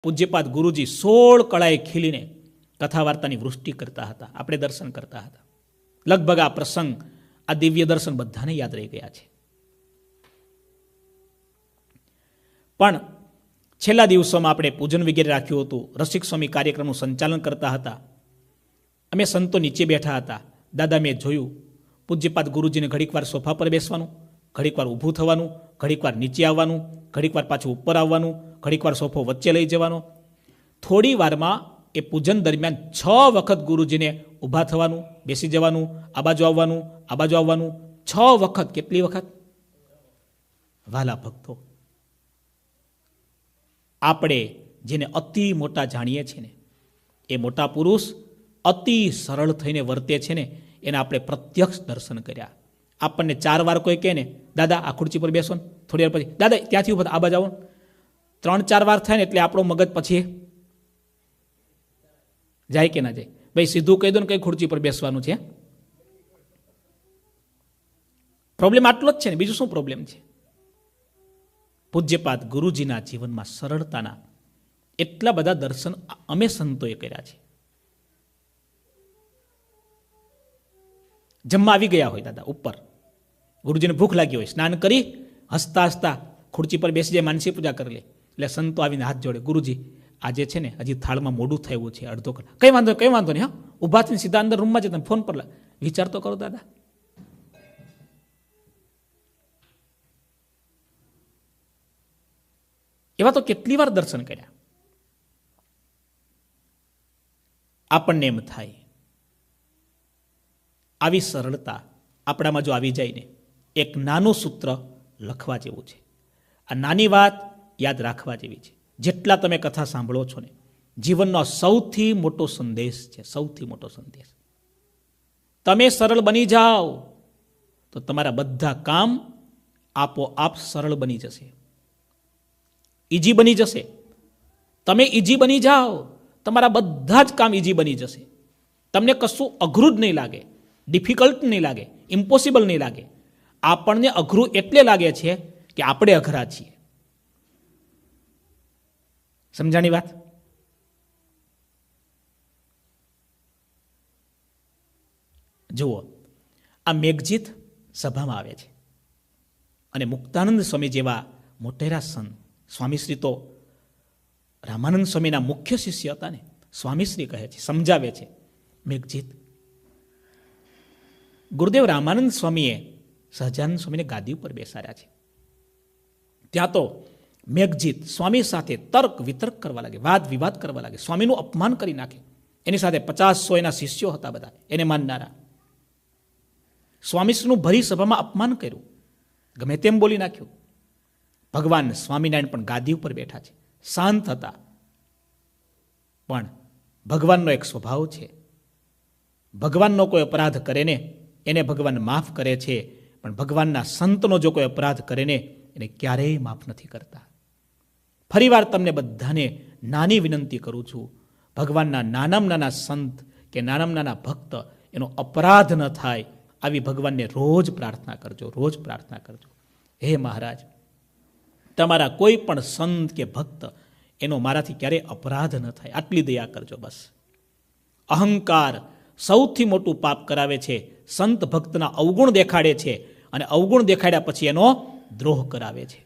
પૂજ્યપાદ ગુરુજી 16 કળાએ ખીલીને કથા વાર્તાની વૃષ્ટિ કરતા હતા. આપણે દર્શન કરતા હતા. લગભગ આ પ્રસંગ, આ દિવ્ય દર્શન બધાને યાદ રહી ગયા છે. પણ છેલ્લા દિવસોમાં આપણે પૂજન વગેરે રાખ્યું હતું. રસિક સ્વામી કાર્યક્રમનું સંચાલન કરતા હતા. અમે સંતો નીચે બેઠા હતા. દાદા, મેં જોયું પૂજ્યપાદ ગુરુજીને ઘડીક વાર સોફા પર બેસવાનું, ઘડીક વાર ઊભું થવાનું, ઘડીક વાર નીચે આવવાનું, ઘડીક વાર પાછું ઉપર આવવાનું, ઘડીક વાર સોફો વચ્ચે લઈ જવાનો. થોડી વારમાં એ પૂજન દરમિયાન 6 વખત ગુરુજીને ઊભા થવાનું, બેસી જવાનું, આ બાજુ આવવાનું, આ બાજુ આવવાનું. 6 વખત. કેટલી વખત? વાલા ભક્તો, આપણે જેને અતિ મોટા જાણીએ છીએ ને, એ મોટા પુરુષ અતિ સરળ થઈને વર્તે છે ને, એને આપણે પ્રત્યક્ષ દર્શન કર્યા. આપણને 4 વાર કોઈ કહે ને, દાદા આ ખુરચી પર બેસો ને, થોડી વાર પછી દાદા ત્યાંથી ઉભા આ બાજુ આવો. 3-4 વાર થાય ને એટલે આપણો મગજ પછી જાય કે ના જાય? ભાઈ સીધું કહી દો ને કઈ ખુરચી પર બેસવાનું છે. પ્રોબ્લેમ આટલો જ છે ને, બીજું શું પ્રોબ્લેમ છે? પૂજ્યપાદ ગુરુજીના જીવનમાં સરળતાના એટલા બધા દર્શન અમે સંતોએ કર્યા છે. જમવા આવી ગયા હોય દાદા ઉપર, ગુરુજીને ભૂખ લાગી હોય, સ્નાન કરી હસતા હસતા ખુરચી પર બેસી જાય, માનસી પૂજા કરી લે. એટલે સંતો આવીને હાથ જોડે, ગુરુજી આજે છે ને હજી થાળમાં મોડું થયું છે, અડધો કલાક. કઈ વાંધો નહીં. હા, ઊભા થઈને સીધા અંદર રૂમમાં જતા ફોન પર વિચાર તો કરો દાદા. એવા તો કેટલી વાર દર્શન કર્યા. આપણને એમ થાય આવી સરળતા આપણામાં જો આવી જાય ને, એક નાનું સૂત્ર લખવા જેવું છે. આ નાની વાત યાદ રાખવા જેવી છે. જેટલા તમે કથા સાંભળો છો ને, જીવનનો સૌથી મોટો સંદેશ છે. સૌથી મોટો સંદેશ. તમે સરળ બની જાઓ તો તમારા બધા કામ આપોઆપ સરળ બની જશે, ઈજી બની જશે. તમે ઈજી બની જાઓ, તમારા બધા જ કામ ઈજી બની જશે. તમને કશું અઘરું જ નહીં લાગે, ડિફિકલ્ટ નહીં લાગે, ઇમ્પોસિબલ નહીં લાગે. આપણને અઘરું એટલે લાગે છે કે આપણે અઘરા છીએ. સમજાણી વાત? જુઓ, આ મેઘજીત સભામાં આવે છે અને મુક્તાનંદ સ્વામી જેવા મોટેરા સંત, સ્વામીશ્રી તો રામાનંદ સ્વામીના મુખ્ય શિષ્ય હતા ને. સ્વામીશ્રી કહે છે, સમજાવે છે, મેઘજીત, ગુરુદેવ રામાનંદ સ્વામીએ સહજાનંદ સ્વામીને ગાદી ઉપર બેસાડ્યા છે. ત્યાં તો મેઘજીત સ્વામી સાથે તર્ક વિતર્ક કરવા લાગે, વાદ વિવાદ કરવા લાગે, સ્વામીનું અપમાન કરી નાખે. એની સાથે 50-100 એના શિષ્યો હતા, બધા એને માનનારા. સ્વામીશ્રીનું ભરી સભામાં અપમાન કર્યું, ગમે તેમ બોલી નાખ્યું. ભગવાન સ્વામિનારાયણ પણ ગાદી ઉપર બેઠા છે, શાંત હતા. પણ ભગવાનનો એક સ્વભાવ છે, ભગવાનનો કોઈ અપરાધ કરે ને એને ભગવાન માફ કરે છે, પણ ભગવાનના સંતનો જો કોઈ અપરાધ કરે ને એને ક્યારેય માફ નથી કરતા. ફરીવાર તમને બધાને નાની વિનંતી કરું છું, ભગવાનના નાનામાં નાના સંત કે નાનામાં નાના ભક્ત એનો અપરાધ ન થાય, આવી ભગવાનને રોજ પ્રાર્થના કરજો, રોજ પ્રાર્થના કરજો. હે મહારાજ, તમારા કોઈ પણ સંત કે ભક્ત એનો મારાથી ક્યારેય અપરાધ ન થાય, આટલી દયા કરજો બસ. અહંકાર સૌથી મોટું પાપ કરાવે છે. સંત ભક્તના અવગુણ દેખાડે છે અને અવગુણ દેખાડ્યા પછી એનો દ્રોહ કરાવે છે.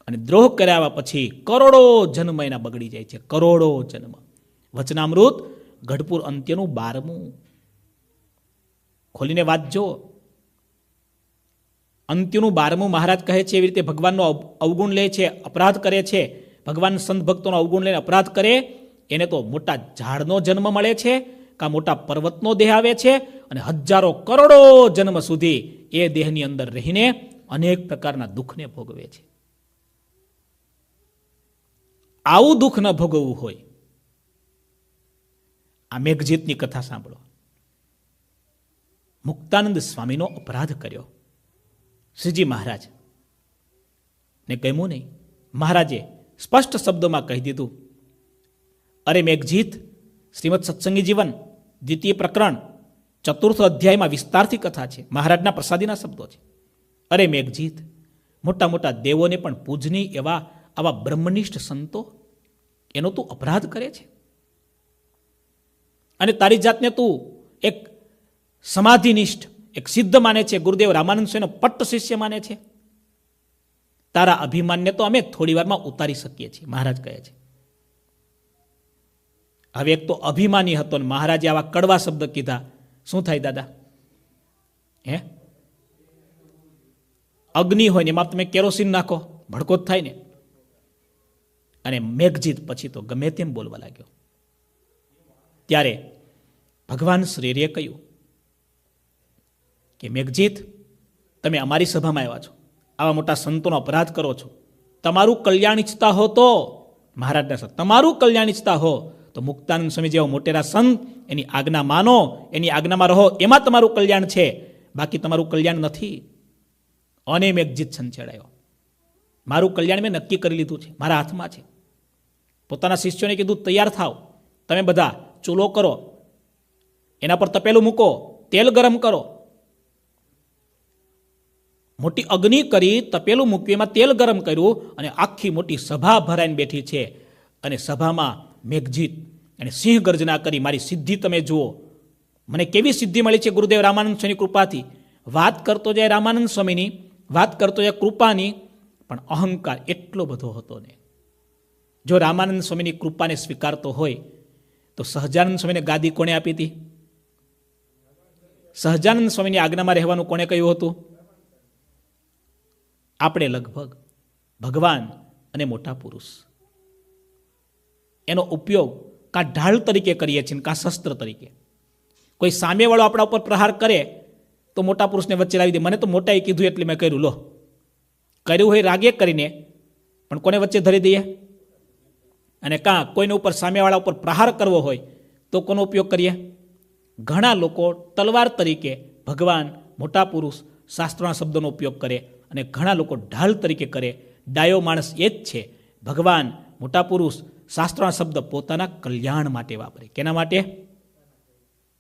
અને દ્રોહ કરાવ્યા પછી કરોડો જન્મ એના બગડી જાય છે, કરોડો જન્મ. વચનામૃત ગઢપુર અંત્યનું 12મું ખોલીને વાંચજો. અંત્યનું 12મું મહારાજ કહે છે, એવી રીતે ભગવાનનો અવગુણ લે છે, અપરાધ કરે છે. ભગવાન સંત ભક્તોનો અવગુણ લઈને અપરાધ કરે એને તો મોટા ઝાડનો જન્મ મળે છે, કા મોટા પર્વતનો દેહ આવે છે, અને હજારો કરોડો જન્મ સુધી એ દેહની અંદર રહીને અનેક પ્રકારના દુઃખને ભોગવે છે. આવું દુઃખ ન ભોગવવું હોય, આ મેઘજીતની કથા સાંભળો. મુક્તાનંદ સ્વામીનો અપરાધ કર્યો શ્રીજી મહારાજ ને ગમ્યું નહીં. મહારાજે સ્પષ્ટ શબ્દોમાં કહી દીધું, અરે મેઘજીત, શ્રીમદ સત્સંગી જીવન 2ય પ્રકરણ 4th અધ્યાયમાં વિસ્તારથી કથા છે, મહારાજના પ્રસાદીના શબ્દો છે. અરે મેઘજીત, મોટા મોટા દેવોને પણ પૂજનીય એવા આવા બ્રહ્મનિષ્ઠ સંતો એનો તું અપરાધ કરે છે. અને તારી જાતને તું એક સમાધિનિષ્ઠ, એક સિદ્ધ માને છે, ગુરુદેવ રામાનંદ સ્વામીનો પટ્ટ શિષ્ય માને છે. તારા અભિમાનને તો અમે થોડી વારમાં ઉતારી શકીએ છીએ, મહારાજ કહે છે. હવે એક તો અભિમાની હતો ને મહારાજે આવા કડવા શબ્દ કીધા. શું થાય દાદા? હે, અગ્નિ હોય ને એમાં તમે કેરોસીન નાખો, ભડકો જ થાય ને. અને મેઘજીત પછી તો ગમે તેમ બોલવા લાગ્યો. ત્યારે ભગવાન શ્રીએ કહ્યું કે મેઘજીત, તમે અમારી સભામાં આવ્યા છો, આવા મોટા સંતોનો અપરાધ કરો છો. તમારું કલ્યાણ ઈચ્છતા હો તો, મહારાજના સંત, તમારું કલ્યાણ ઈચ્છતા હો તો મુક્તાનંદ સ્વામી જેવા મોટેરા સંત, એની આજ્ઞા માનો, એની આજ્ઞામાં રહો, એમાં તમારું કલ્યાણ છે, બાકી તમારું કલ્યાણ નથી. અને મેઘજીત સંચેડાયો. મારું કલ્યાણ મેં નક્કી કરી લીધું છે, મારા હાથમાં છે. પોતાના શિષ્યોને કીધું, તૈયાર થાવ, તમે બધા ચૂલો કરો, એના પર તપેલું મૂકો, તેલ ગરમ કરો. મોટી અગ્નિ કરી, તપેલું મૂક્યું, એમાં તેલ ગરમ કર્યું, અને આખી મોટી સભા ભરાઈને બેઠી છે. અને સભામાં મેઘજીત અને સિંહ ગર્જના કરી, મારી સિદ્ધિ તમે જુઓ, મને કેવી સિદ્ધિ મળી છે ગુરુદેવ રામાનંદ સ્વામીની કૃપાથી. વાત કરતો જાય રામાનંદ સ્વામીની, વાત કરતો જાય કૃપાની, પણ અહંકાર એટલો બધો હતો ને. જો રામાનંદ સ્વામીની કૃપાને સ્વીકારતો હોય તો સહજાનંદ સ્વામીને ગાદી કોણે આપી હતી? સહજાનંદ સ્વામીની આજ્ઞામાં રહેવાનું કોણે કહ્યું હતું? આપણે લગભગ ભગવાન અને મોટા પુરુષ એનો ઉપયોગ કાં ઢાળ તરીકે કરીએ છીએ, કાં શસ્ત્ર તરીકે. કોઈ સામેવાળો આપણા ઉપર પ્રહાર કરે તો મોટા પુરુષને વચ્ચે લાવી દે. મને તો મોટાએ કીધું એટલે મેં કર્યું. લો, કર્યું હોય રાગે કરીને, પણ કોને વચ્ચે ધરી દઈએ? અને કાં કોઈને ઉપર સામેવાળા ઉપર પ્રહાર કરવો હોય તો કોનો ઉપયોગ કરીએ? ઘણા લોકો તલવાર તરીકે ભગવાન, મોટા પુરુષ, શાસ્ત્રોના શબ્દોનો ઉપયોગ કરે, અને ઘણા લોકો ઢાલ તરીકે કરે. ડાયો માણસ એ જ છે, ભગવાન, મોટા પુરુષ, શાસ્ત્રોના શબ્દ પોતાના કલ્યાણ માટે વાપરે. કેના માટે?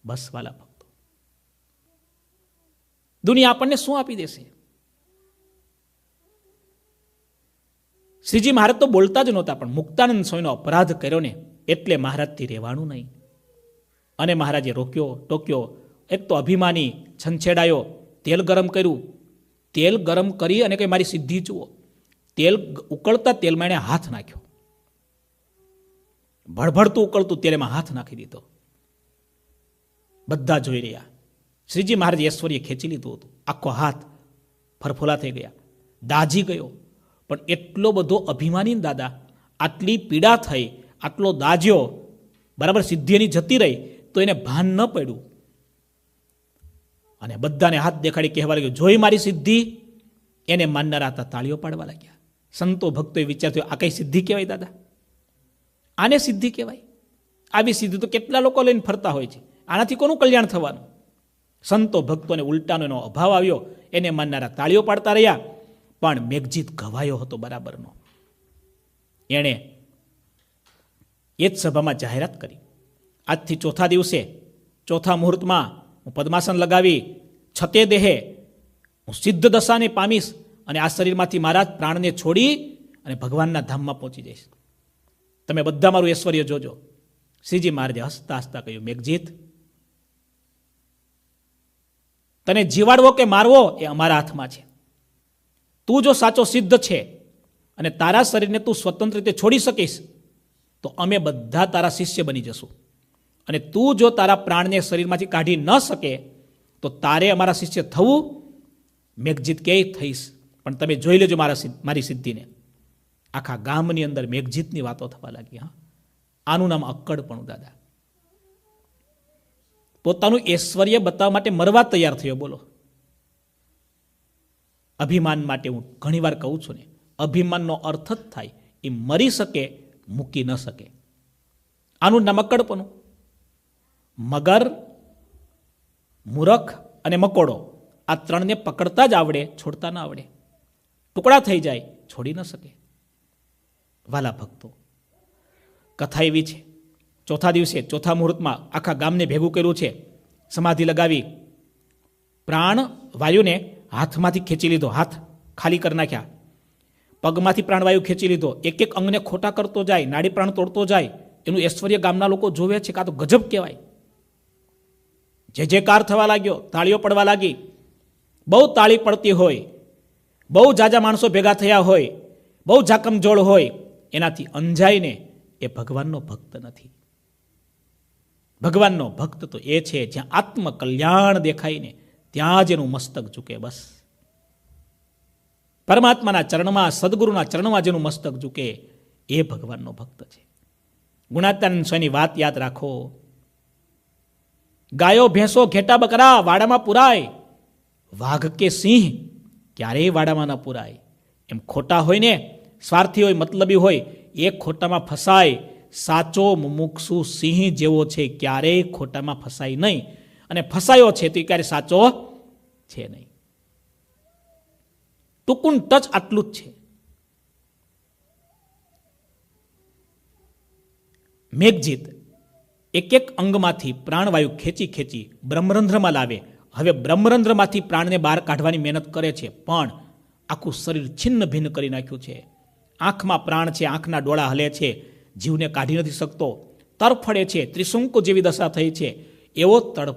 બસ વાલા ભક્તો, દુનિયા આપણને શું આપી દેશે? શ્રીજી મહારાજ તો બોલતા જ નહોતા, પણ મુક્તાનંદ સ્વામીનો અપરાધ કર્યો ને એટલે મહારાજથી રહેવાનું નહીં. અને મહારાજે રોક્યો, ટોક્યો. એક તો અભિમાની, છંછેડાયો, તેલ ગરમ કર્યું. તેલ ગરમ કરી અને કંઈ મારી સિદ્ધિ જુઓ. તેલ ઉકળતા તેલમાં એણે હાથ નાખ્યો. ભળભળતું ઉકળતું તેલમાં હાથ નાખી દીધો. બધા જોઈ રહ્યા. શ્રીજી મહારાજ ઐશ્વર્ય ખેંચી લીધું હતું. આખો હાથ ફરફોલા થઈ ગયા, દાઝી ગયો. પણ એટલો બધો અભિમાની દાદા, આટલી પીડા થઈ, આટલો દાઝ્યો, બરાબર સિદ્ધિ એની જતી રહી તો એને ભાન ન પડ્યું. અને બધાને હાથ દેખાડી કહેવા લાગ્યો, જોઈ મારી સિદ્ધિ. એને માનનારા હતા તાળીઓ પાડવા લાગ્યા. સંતો ભક્તોએ વિચાર થયો, આ કઈ સિદ્ધિ કહેવાય દાદા? આને સિદ્ધિ કહેવાય? આવી સિદ્ધિ તો કેટલા લોકો લઈને ફરતા હોય છે, આનાથી કોનું કલ્યાણ થવાનું? સંતો ભક્તોને ઉલટાનો એનો અભાવ આવ્યો. એને માનનારા તાળીઓ પાડતા રહ્યા. પણ મેઘજીત ઘવાયો હતો બરાબરનો. એણે એ જ સભામાં જાહેરાત કરી, આજથી ચોથા દિવસે, ચોથા મુહૂર્તમાં હું પદ્માસન લગાવી છતે દેહે હું સિદ્ધ દશાને પામીશ, અને આ શરીરમાંથી મારા પ્રાણને છોડી અને ભગવાનના ધામમાં પહોંચી જઈશ. તમે બધા મારું ઐશ્વર્ય જોજો. શ્રીજી મહારાજે હસતા હસતા કહ્યું, મેઘજીત, તને જીવાડવો કે મારવો એ અમારા હાથમાં છે. તું જો સાચો સિદ્ધ છે અને તારા શરીરને તું સ્વતંત્ર રીતે છોડી શકીશ તો અમે બધા તારા શિષ્ય બની જશું. અને તું જો તારા પ્રાણને શરીરમાંથી કાઢી ન શકે તો તારે અમારા શિષ્ય થવું. મેઘજીત કે થઈશ, પણ તમે જોઈ લેજો મારી સિદ્ધિને. આખા ગામની અંદર મેઘજીતની વાતો થવા લાગી. હા, આનું નામ અક્કડપણું દાદા. પોતાનું ઐશ્વર્ય બતાવવા માટે મરવા તૈયાર થયો. બોલો, અભિમાન માટે હું ઘણીવાર કહું છું ને, અભિમાનનો અર્થ જ થાય એ મરી શકે, મૂકી ન શકે. આનું નામ અક્કડપણું. મગર, મૂરખ અને મકોડો, આ ત્રણને પકડતા જ આવડે, છોડતા ન આવડે. ટુકડા થઈ જાય, છોડી ન શકે. વાલા ભક્તો, કથા એવી છે. ચોથા દિવસે, ચોથા મુહૂર્તમાં આખા ગામને ભેગું કર્યું છે. સમાધિ લગાવી, પ્રાણ વાયુને હાથમાંથી ખેંચી લીધો, હાથ ખાલી કરી નાખ્યા. પગમાંથી પ્રાણવાયુ ખેંચી લીધો, એક એક અંગને ખોટા કરતો જાય, નાડી પ્રાણ તોડતો જાય, એનું ઐશ્વર્ય ગામના લોકો જોવે છે. કાં તો ગજબ કહેવાય. જે જે કાર થવા લાગ્યો, તાળીઓ પડવા લાગી. બહુ તાળી પડતી હોય, બહુ જાજા માણસો ભેગા થયા હોય, બહુ જાકમજોળ હોય, એનાથી અંજાઈને એ ભગવાનનો ભક્ત નથી. ભગવાનનો ભક્ત તો એ છે જ્યાં આત્મકલ્યાણ દેખાય ને ત્યાં જ એનું મસ્તક ઝૂકે. બસ પરમાત્માના ચરણમાં, સદગુરુના ચરણમાં જેનું મસ્તક ઝૂકે એ ભગવાનનો ભક્ત છે. ગુણાત્યાનંદ સ્વામીની વાત યાદ રાખો. ગાયો ભેંસો ઘેટા બકરા વાડામાં પુરાય, વાઘ કે સિંહ ક્યારેય વાડામાં ન પુરાય. એમ ખોટા હોય ને, સ્વાર્થી હોય, મતલબી હોય, એ ખોટામાં ફસાય. સાચો મુમુક્ષુ સિંહ જેવો છે, ક્યારેય ખોટામાં ફસાય નહીં. અને ફસાયો છે તો ક્યારે સાચો છે નહીં. ટૂંકું ટચ આટલું જ છે. મેઘજીત એક એક અંગમાંથી પ્રાણવાયુ ખેંચી ખેંચી બ્રહ્મરંધ્રમાં લાવે. હવે બ્રહ્મરંધ્રમાંથી પ્રાણને બહાર કાઢવાની મહેનત કરે છે, પણ આખું શરીર છિન્ન ભિન્ન કરી નાખ્યું છે. આંખમાં પ્રાણ છે, આંખના ડોળા હલે છે, જીવને કાઢી નથી શકતો, તરફડે છે, ત્રિશંકુ જેવી દશા થઈ છે. એવો તડફ